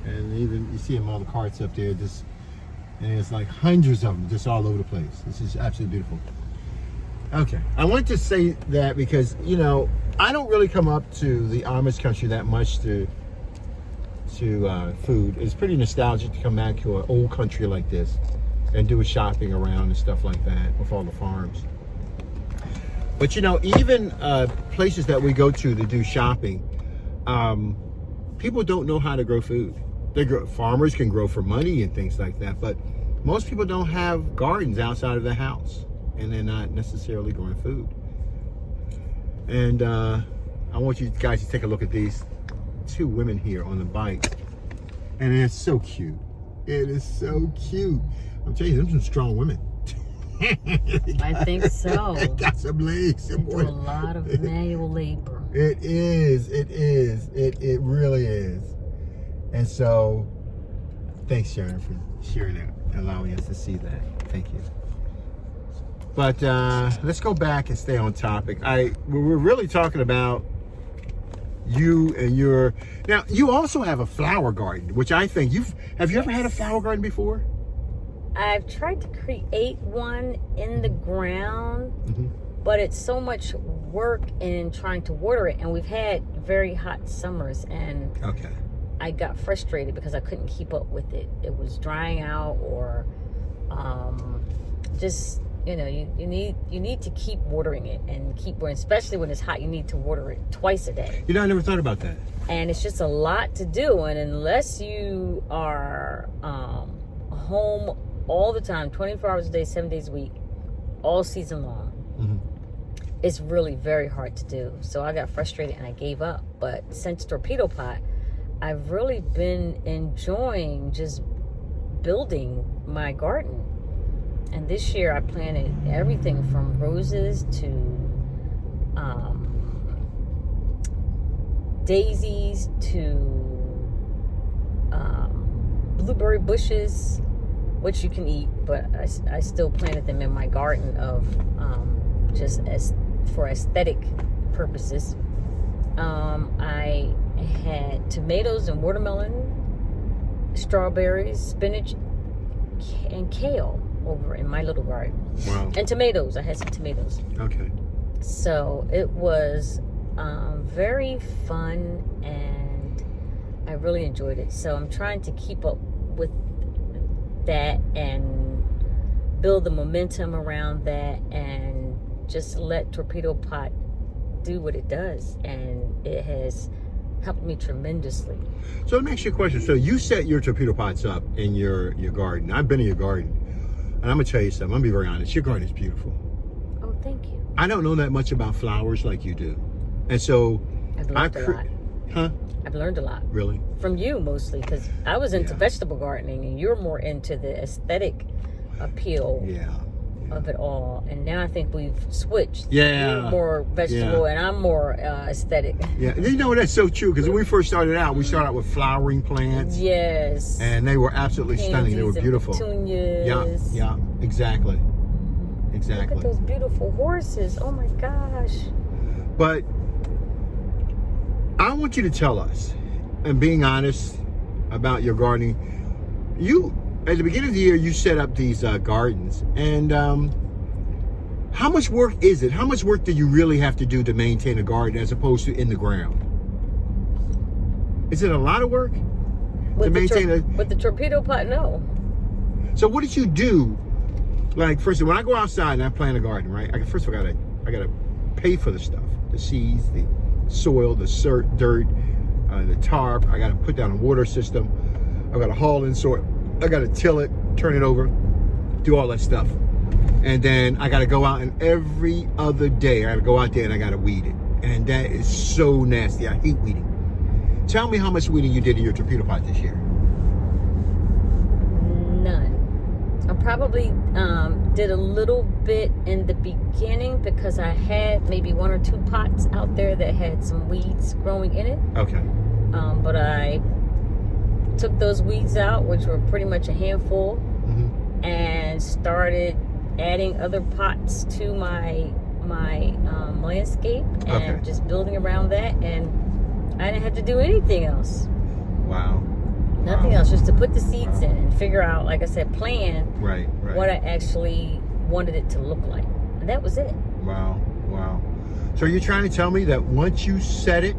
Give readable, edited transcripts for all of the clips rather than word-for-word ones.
And even you see them all the carts up there, just and it's like hundreds of them just all over the place. This is absolutely beautiful. Okay, I want to say that because I don't really come up to the Amish country that much to food. It's pretty nostalgic to come back to an old country like this and do a shopping around and stuff like that with all the farms. But even places that we go to do shopping, people don't know how to grow food. Farmers can grow for money and things like that, but most people don't have gardens outside of their house, and they're not necessarily growing food. And I want you guys to take a look at these two women here on the bike, and it's so cute. It is so cute. I'm telling you, them some strong women. I think so. Got some legs. They do a lot of manual labor. It is. It really is. And so, thanks, Sharon, for sharing that, allowing us to see that. Thank you. But let's go back and stay on topic. We're really talking about you and your. Now, you also have a flower garden, which I think have you ever had a flower garden before? I've tried to create one in the ground, but it's so much work in trying to water it, and we've had very hot summers, and I got frustrated because I couldn't keep up with it. It was drying out, or just you need to keep watering it and keep watering, especially when it's hot. You need to water it twice a day. I never thought about that. And it's just a lot to do, and unless you are home all the time, 24 hours a day, 7 days a week, all season long, it's really very hard to do. So I got frustrated and I gave up. But since Torpedo Pot, I've really been enjoying just building my garden. And this year I planted everything from roses to daisies to blueberry bushes, which you can eat, but I still planted them in my garden of just for aesthetic purposes. I had tomatoes and watermelon, strawberries, spinach, and kale over in my little garden. Wow. And tomatoes. I had some tomatoes. Okay. So it was very fun, and I really enjoyed it. So I'm trying to keep up with that and build the momentum around that, and just let Torpedo Pot do what it does, and it has helped me tremendously. So let me ask you a question. So you set your torpedo pots up in your garden. I've been in your garden, and I'm gonna tell you something. I'm gonna be very honest. Your garden is beautiful. Oh, thank you. I don't know that much about flowers like you do, and so I've learned a lot. Huh? I've learned a lot. Really? From you mostly, because I was into vegetable gardening, and you're more into the aesthetic appeal of it all. And now I think we've switched. Yeah. You're more vegetable, and I'm more aesthetic. Yeah. That's so true, because when we first started out, we started out with flowering plants. Yes. And they were absolutely stunning. They were beautiful. Petunias. Yeah. Exactly. Exactly. Look at those beautiful horses. Oh my gosh. But I want you to tell us, and being honest about your gardening, at the beginning of the year, you set up these gardens, and how much work is it? How much work do you really have to do to maintain a garden as opposed to in the ground? Is it a lot of work to maintain with the Torpedo Pot? No. So what did you do? Like, first, when I go outside and I plant a garden, right? First of all, I gotta pay for the stuff, the seeds, the soil, the dirt, the tarp. I gotta put down a water system. I gotta haul in soil. I gotta till it, turn it over, do all that stuff. And then I gotta go out, and every other day I gotta go out there and I gotta weed it. And that is so nasty. I hate weeding. Tell me how much weeding you did in your torpedo pot this year. None. I probably did a little bit in the beginning because I had maybe 1 or 2 pots out there that had some weeds growing in it. Okay. But I took those weeds out, which were pretty much a handful, and started adding other pots to my landscape, and just building around that, and I didn't have to do anything else. Wow. Nothing else, just to put the seeds in and figure out, like I said, plan Right. what I actually wanted it to look like. And that was it. Wow. So you're trying to tell me that once you set it,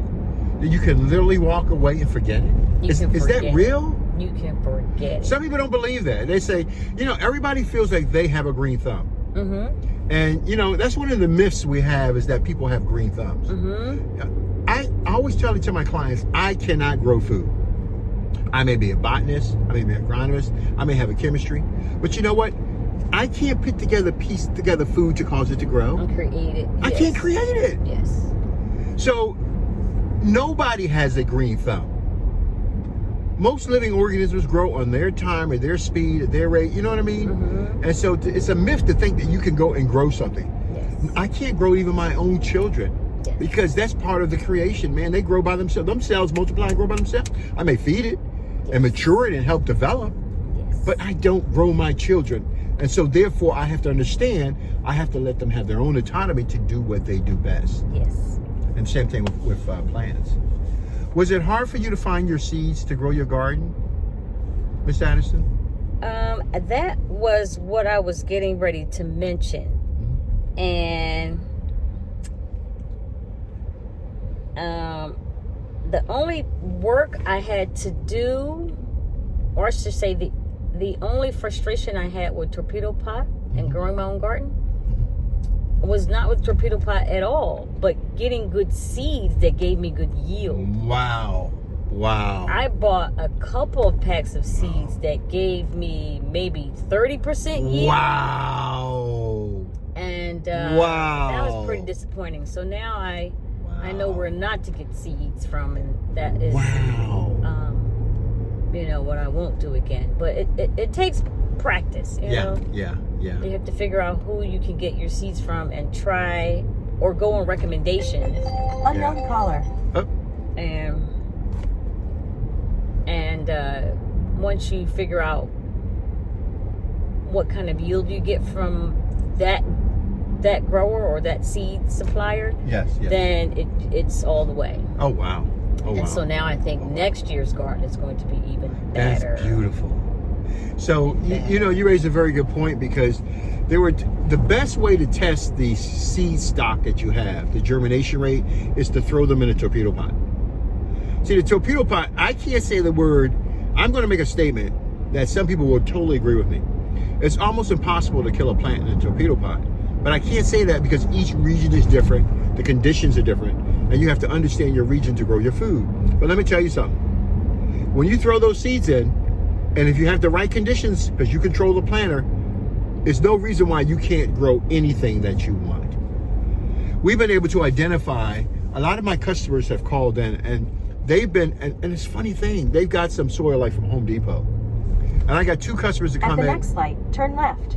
that you can literally walk away and forget it? Is that real? You can forget it. Some people don't believe that. They say, everybody feels like they have a green thumb. Mm-hmm. And, that's one of the myths we have, is that people have green thumbs. Mm-hmm. I always tell it to my clients, I cannot grow food. I may be a botanist, I may be an agronomist, I may have a chemistry, but you know what? I can't piece together food to cause it to grow. And create it. I can't create it. Yes. So nobody has a green thumb. Most living organisms grow on their time, at their speed, at their rate. You know what I mean? Mm-hmm. And so it's a myth to think that you can go and grow something. Yes. I can't grow even my own children. Yes. Because that's part of the creation, man. They grow by themselves. Them cells multiply and grow by themselves. I may feed it and mature it and help develop, but I don't grow my children. And so therefore I have to understand, I have to let them have their own autonomy to do what they do best. Yes. And same thing with plants. Was it hard for you to find your seeds to grow your garden, Miss Addison? That was what I was getting ready to mention. Mm-hmm. And the only work I had to do, or I should say the only frustration I had with torpedo pot and growing my own garden was not with torpedo pot at all, but getting good seeds that gave me good yield. Wow. I bought a couple of packs of seeds that gave me maybe 30% yield. Wow. And that was pretty disappointing. So now I know where not to get seeds from, and that is what I won't do again. But it takes practice, you know? Yeah. You have to figure out who you can get your seeds from and try, or go on recommendation. Unknown caller. And once you figure out what kind of yield you get from that grower or that seed supplier, then it's all the way. Oh wow. And so now I think next year's garden is going to be even better. That's beautiful. So you raised a very good point, because the best way to test the seed stock that you have, the germination rate, is to throw them in a torpedo pot. See, the torpedo pot, I can't say the word. I'm going to make a statement that some people will totally agree with me. It's almost impossible to kill a plant in a torpedo pot. But I can't say that because each region is different, the conditions are different, and you have to understand your region to grow your food. But let me tell you something. When you throw those seeds in, and if you have the right conditions, because you control the planter, there's no reason why you can't grow anything that you want. We've been able to identify, a lot of my customers have called in, and they've been, and it's a funny thing, they've got some soil like from Home Depot. And I got 2 customers that come in. At the next light, turn left.